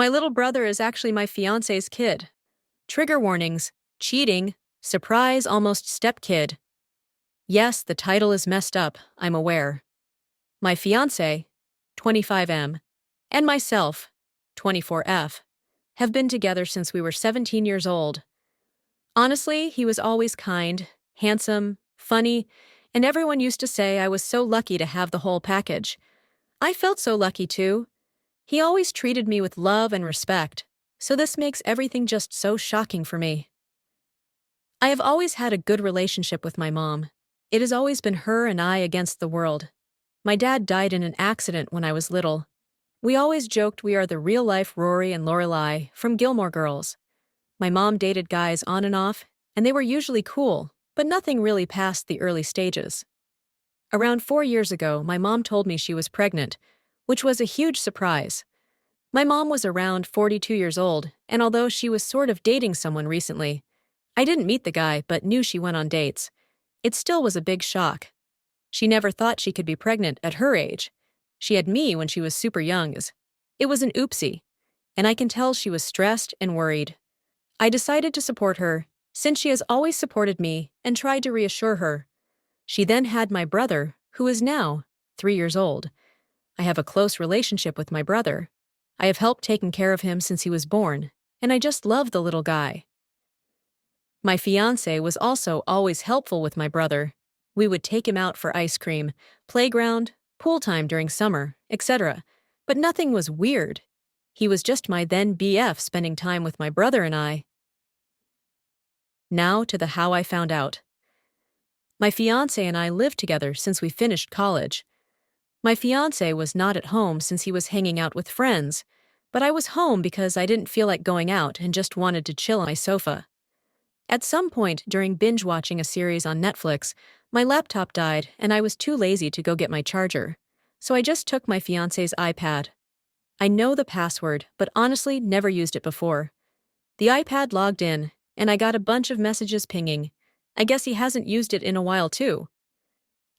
My little brother is actually my fiance's kid. Trigger warnings, cheating, surprise almost stepkid. Yes, the title is messed up, I'm aware. My fiance, 25M, and myself, 24F, have been together since we were 17 years old. Honestly, he was always kind, handsome, funny, and everyone used to say I was so lucky to have the whole package. I felt so lucky too. He always treated me with love and respect, so this makes everything just so shocking for me. I have always had a good relationship with my mom. It has always been her and I against the world. My dad died in an accident when I was little. We always joked we are the real-life Rory and Lorelai from Gilmore Girls. My mom dated guys on and off, and they were usually cool, but nothing really past the early stages. Around 4 years ago, my mom told me she was pregnant, which was a huge surprise. My mom was around 42 years old, and although she was sort of dating someone recently, I didn't meet the guy but knew she went on dates. It still was a big shock. She never thought she could be pregnant at her age. She had me when she was super young. It was an oopsie, and I can tell she was stressed and worried. I decided to support her, since she has always supported me, and tried to reassure her. She then had my brother, who is now 3 years old. I have a close relationship with my brother. I have helped taking care of him since he was born, and I just love the little guy. My fiancé was also always helpful with my brother. We would take him out for ice cream, playground, pool time during summer, etc. But nothing was weird. He was just my then BF spending time with my brother and I. Now to the how I found out. My fiancé and I lived together since we finished college. My fiancé was not at home since he was hanging out with friends, but I was home because I didn't feel like going out and just wanted to chill on my sofa. At some point during binge-watching a series on Netflix, my laptop died and I was too lazy to go get my charger, so I just took my fiancé's iPad. I know the password, but honestly never used it before. The iPad logged in, and I got a bunch of messages pinging. I guess he hasn't used it in a while too.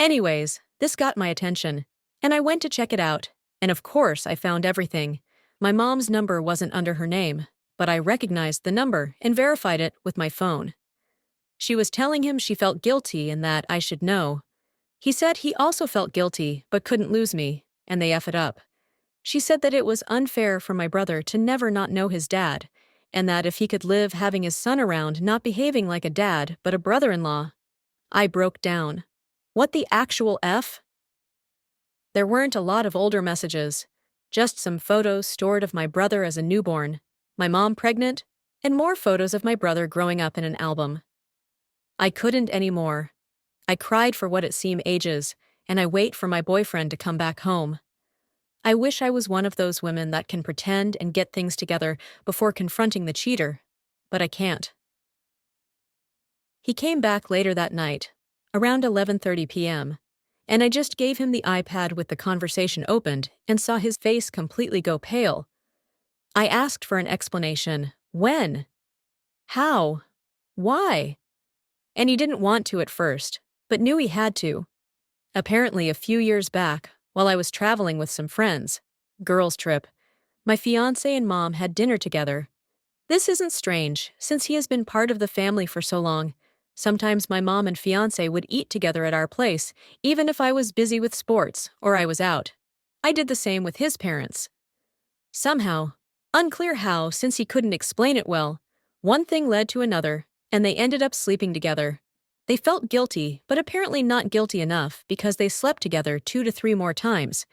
Anyways, this got my attention, and I went to check it out, and of course I found everything. My mom's number wasn't under her name, but I recognized the number and verified it with my phone. She was telling him she felt guilty and that I should know. He said he also felt guilty but couldn't lose me, and they F it up. She said that it was unfair for my brother to never not know his dad, and that if he could live having his son around not behaving like a dad but a brother-in-law. I broke down. What the actual F? There weren't a lot of older messages, just some photos stored of my brother as a newborn, my mom pregnant, and more photos of my brother growing up in an album. I couldn't anymore. I cried for what it seemed ages, and I wait for my boyfriend to come back home. I wish I was one of those women that can pretend and get things together before confronting the cheater, but I can't. He came back later that night, around 11:30 p.m., and I just gave him the iPad with the conversation opened and saw his face completely go pale. I asked for an explanation. When? How? Why? And he didn't want to at first, but knew he had to. Apparently, a few years back, while I was traveling with some friends, girls' trip, my fiancé and mom had dinner together. This isn't strange, since he has been part of the family for so long. Sometimes my mom and fiancé would eat together at our place, even if I was busy with sports or I was out. I did the same with his parents. Somehow, unclear how, since he couldn't explain it well, one thing led to another, and they ended up sleeping together. They felt guilty, but apparently not guilty enough because they slept together 2 to 3 more times,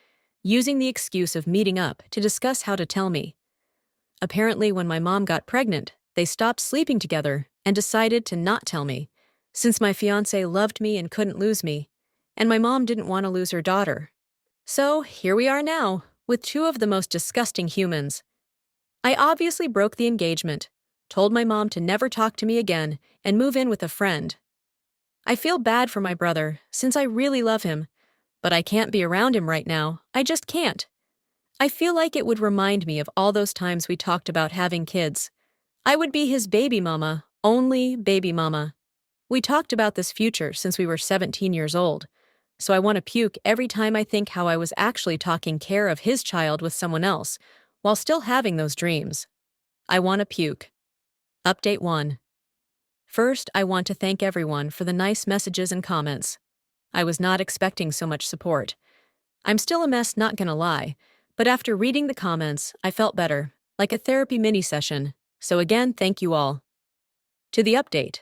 using the excuse of meeting up to discuss how to tell me. Apparently, when my mom got pregnant, they stopped sleeping together and decided to not tell me, since my fiancé loved me and couldn't lose me, and my mom didn't want to lose her daughter. So here we are now, with 2 of the most disgusting humans. I obviously broke the engagement, told my mom to never talk to me again, and move in with a friend. I feel bad for my brother, since I really love him, but I can't be around him right now. I just can't. I feel like it would remind me of all those times we talked about having kids. I would be his baby mama, only baby mama. We talked about this future since we were 17 years old, so I want to puke every time I think how I was actually taking care of his child with someone else, while still having those dreams. I want to puke. Update 1. First, I want to thank everyone for the nice messages and comments. I was not expecting so much support. I'm still a mess, not gonna lie, but after reading the comments, I felt better, like a therapy mini session. So again, thank you all. To the update.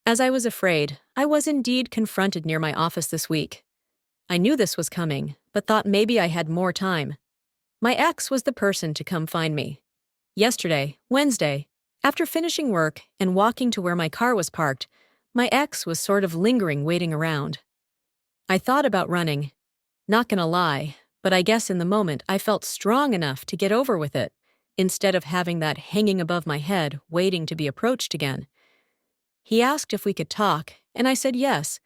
As I was afraid, I was indeed confronted near my office this week. I knew this was coming, but thought maybe I had more time. My ex was the person to come find me. Yesterday, Wednesday, after finishing work and walking to where my car was parked, my ex was sort of lingering, waiting around. I thought about running. Not gonna lie, but I guess in the moment I felt strong enough to get over with it, instead of having that hanging above my head, waiting to be approached again. He asked if we could talk, and I said yes,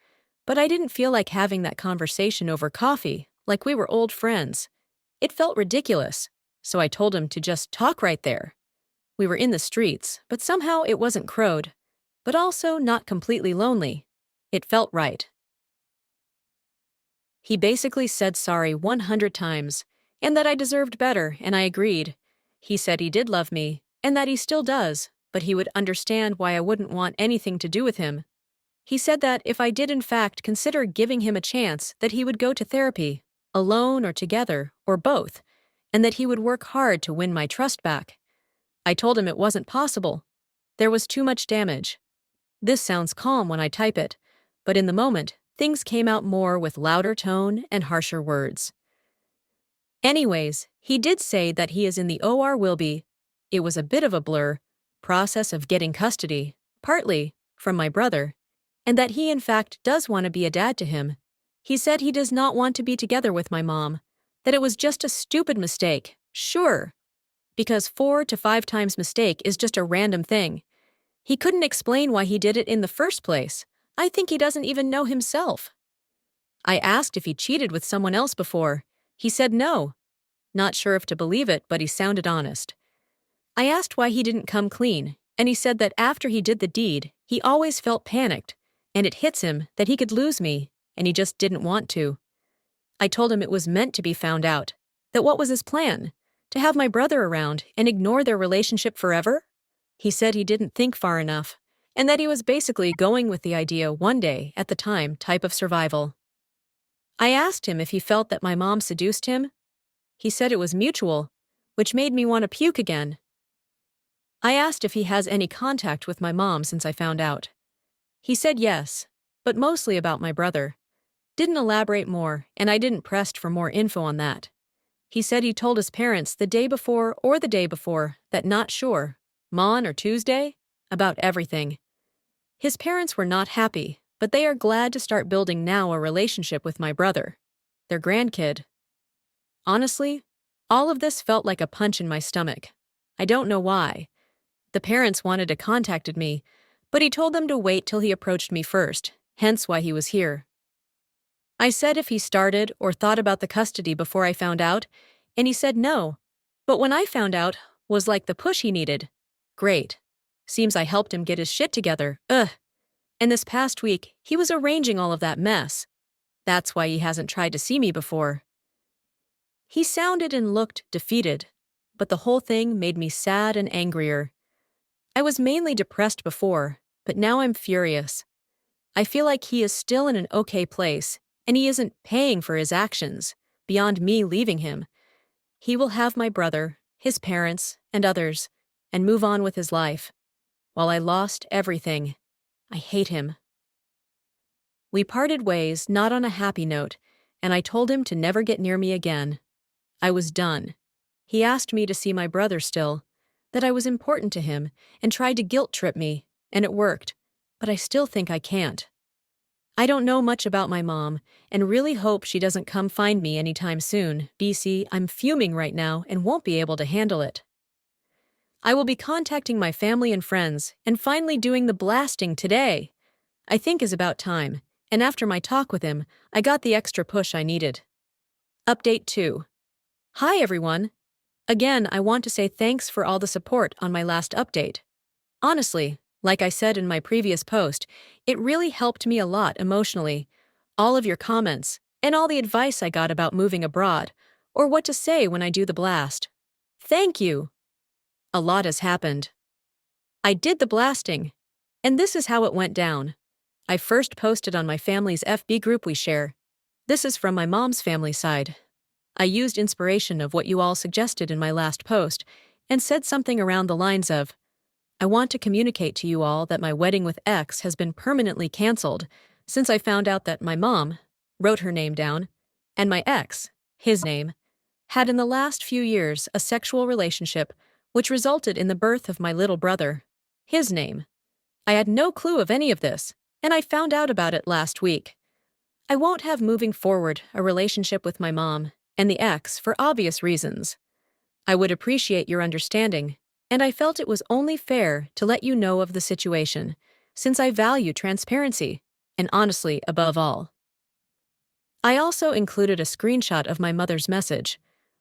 but I didn't feel like having that conversation over coffee, like we were old friends. It felt ridiculous, so I told him to just talk right there. We were in the streets, but somehow it wasn't crowded, but also not completely lonely. It felt right. He basically said sorry 100 times, and that I deserved better, and I agreed. He said he did love me, and that he still does, but he would understand why I wouldn't want anything to do with him. He said that if I did in fact consider giving him a chance, that he would go to therapy, alone or together, or both, and that he would work hard to win my trust back. I told him it wasn't possible. There was too much damage. This sounds calm when I type it, but in the moment, things came out more with louder tone and harsher words. Anyways, he did say that he is in the OR will be. It was a bit of a blur, process of getting custody, partly, from my brother, and that he in fact does want to be a dad to him. He said he does not want to be together with my mom, that it was just a stupid mistake, sure, because 4 to 5 times mistake is just a random thing. He couldn't explain why he did it in the first place. I think he doesn't even know himself. I asked if he cheated with someone else before. He said no. Not sure if to believe it, but he sounded honest. I asked why he didn't come clean, and he said that after he did the deed, he always felt panicked, and it hits him that he could lose me, and he just didn't want to. I told him it was meant to be found out, that what was his plan? To have my brother around and ignore their relationship forever? He said he didn't think far enough, and that he was basically going with the idea one day, at the time, type of survival. I asked him if he felt that my mom seduced him. He said it was mutual, which made me want to puke again. I asked if he has any contact with my mom since I found out. He said yes, but mostly about my brother. Didn't elaborate more, and I didn't press for more info on that. He said he told his parents the day before or the day before that not sure, Mon or Tuesday, about everything. His parents were not happy, but they are glad to start building now a relationship with my brother, their grandkid. Honestly, all of this felt like a punch in my stomach. I don't know why. The parents wanted to contacted me, but he told them to wait till he approached me first, hence why he was here. I said if he started or thought about the custody before I found out, and he said no. But when I found out, was like the push he needed. Great. Seems I helped him get his shit together, And this past week, he was arranging all of that mess. That's why he hasn't tried to see me before. He sounded and looked defeated, but the whole thing made me sad and angrier. I was mainly depressed before, but now I'm furious. I feel like he is still in an okay place, and he isn't paying for his actions, beyond me leaving him. He will have my brother, his parents, and others, and move on with his life. While I lost everything, I hate him. We parted ways, not on a happy note, and I told him to never get near me again. I was done. He asked me to see my brother still, that I was important to him, and tried to guilt-trip me, and it worked, but I still think I can't. I don't know much about my mom, and really hope she doesn't come find me anytime soon. BC, I'm fuming right now and won't be able to handle it. I will be contacting my family and friends, and finally doing the blasting today. I think is about time, and after my talk with him, I got the extra push I needed. Update 2. Hi everyone. Again, I want to say thanks for all the support on my last update. Honestly, like I said in my previous post, it really helped me a lot emotionally. All of your comments, and all the advice I got about moving abroad, or what to say when I do the blast. Thank you. A lot has happened. I did the blasting, and this is how it went down. I first posted on my family's FB group we share. This is from my mom's family side. I used inspiration of what you all suggested in my last post and said something around the lines of, I want to communicate to you all that my wedding with X has been permanently canceled since I found out that my mom wrote her name down, and my ex, his name, had in the last few years a sexual relationship which resulted in the birth of my little brother, his name. I had no clue of any of this, and I found out about it last week. I won't have moving forward a relationship with my mom and the ex for obvious reasons. I would appreciate your understanding, and I felt it was only fair to let you know of the situation, since I value transparency, and honestly, above all. I also included a screenshot of my mother's message,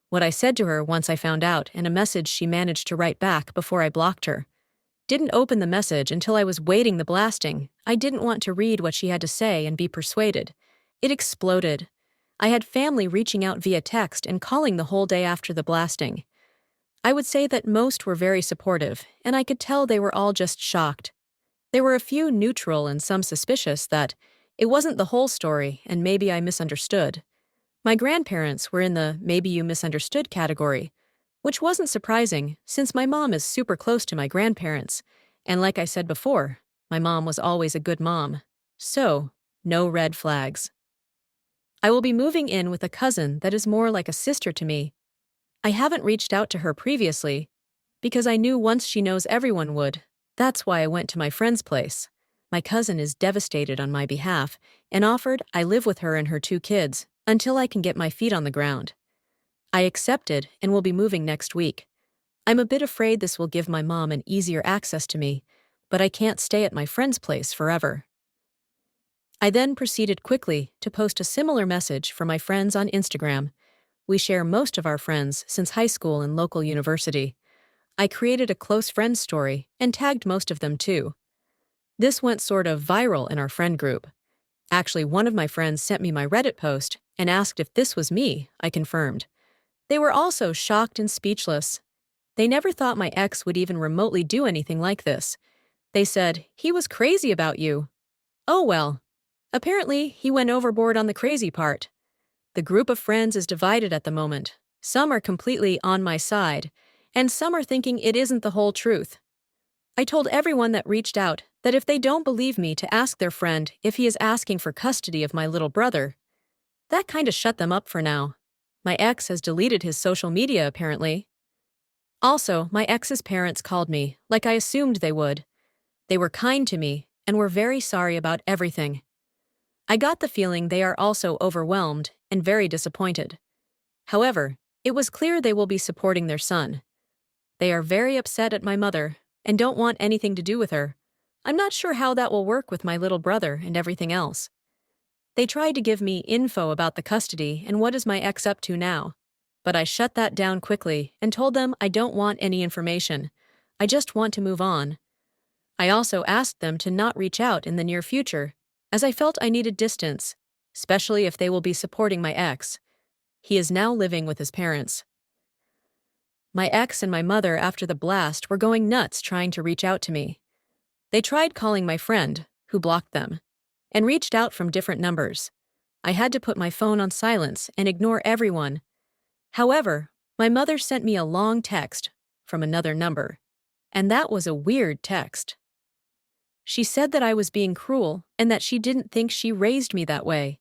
what I said to her once I found out, and a message she managed to write back before I blocked her. Didn't open the message until I was waiting the blasting. I didn't want to read what she had to say and be persuaded. It exploded. I had family reaching out via text and calling the whole day after the blasting. I would say that most were very supportive, and I could tell they were all just shocked. There were a few neutral and some suspicious that it wasn't the whole story and maybe I misunderstood. My grandparents were in the maybe you misunderstood category, which wasn't surprising since my mom is super close to my grandparents, and like I said before, my mom was always a good mom. So, no red flags. I will be moving in with a cousin that is more like a sister to me. I haven't reached out to her previously because I knew once she knows everyone would. That's why I went to my friend's place. My cousin is devastated on my behalf and offered I live with her and her 2 kids until I can get my feet on the ground. I accepted and will be moving next week. I'm a bit afraid this will give my mom an easier access to me, but I can't stay at my friend's place forever. I then proceeded quickly to post a similar message for my friends on Instagram. We share most of our friends since high school and local university. I created a close friends story and tagged most of them too. This went sort of viral in our friend group. Actually, one of my friends sent me my Reddit post and asked if this was me. I confirmed. They were also shocked and speechless. They never thought my ex would even remotely do anything like this. They said, he was crazy about you. Oh well. Apparently, he went overboard on the crazy part. The group of friends is divided at the moment. Some are completely on my side, and some are thinking it isn't the whole truth. I told everyone that reached out that if they don't believe me to ask their friend if he is asking for custody of my little brother. That kinda shut them up for now. My ex has deleted his social media apparently. Also, my ex's parents called me, like I assumed they would. They were kind to me and were very sorry about everything. I got the feeling they are also overwhelmed and very disappointed. However, it was clear they will be supporting their son. They are very upset at my mother and don't want anything to do with her. I'm not sure how that will work with my little brother and everything else. They tried to give me info about the custody and what is my ex up to now, but I shut that down quickly and told them I don't want any information. I just want to move on. I also asked them to not reach out in the near future, as I felt I needed distance, especially if they will be supporting my ex. He is now living with his parents. My ex and my mother after the blast were going nuts trying to reach out to me. They tried calling my friend, who blocked them, and reached out from different numbers. I had to put my phone on silence and ignore everyone. However, my mother sent me a long text from another number, and that was a weird text. She said that I was being cruel and that she didn't think she raised me that way.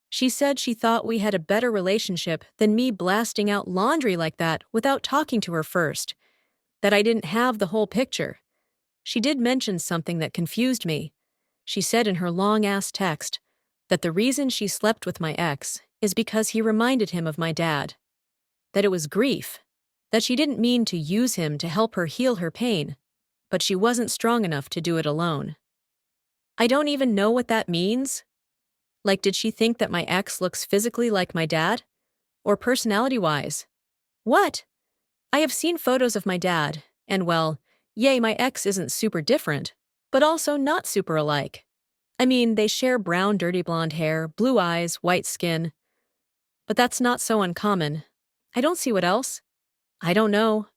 She said she thought we had a better relationship than me blasting out laundry like that without talking to her first, that I didn't have the whole picture. She did mention something that confused me. She said in her long-ass text that the reason she slept with my ex is because he reminded him of my dad, that it was grief, that she didn't mean to use him to help her heal her pain, but she wasn't strong enough to do it alone. I don't even know what that means. Like, did she think that my ex looks physically like my dad? Or personality-wise? What? I have seen photos of my dad, and well, yay, my ex isn't super different, but also not super alike. I mean, they share brown, dirty blonde hair, blue eyes, white skin. But that's not so uncommon. I don't see what else. I don't know.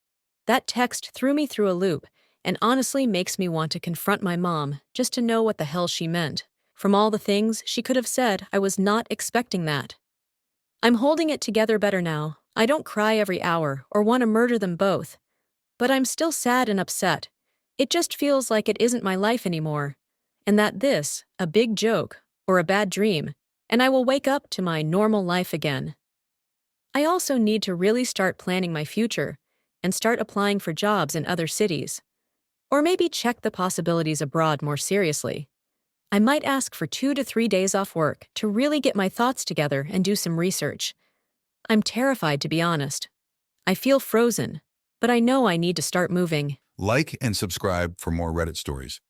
That text threw me through a loop and honestly makes me want to confront my mom just to know what the hell she meant. From all the things she could have said, I was not expecting that. I'm holding it together better now. I don't cry every hour or want to murder them both. But I'm still sad and upset. It just feels like it isn't my life anymore. And that this, a big joke, or a bad dream, and I will wake up to my normal life again. I also need to really start planning my future and start applying for jobs in other cities. Or maybe check the possibilities abroad more seriously. I might ask for 2 to 3 days off work to really get my thoughts together and do some research. I'm terrified, to be honest. I feel frozen, but I know I need to start moving. Like and subscribe for more Reddit stories.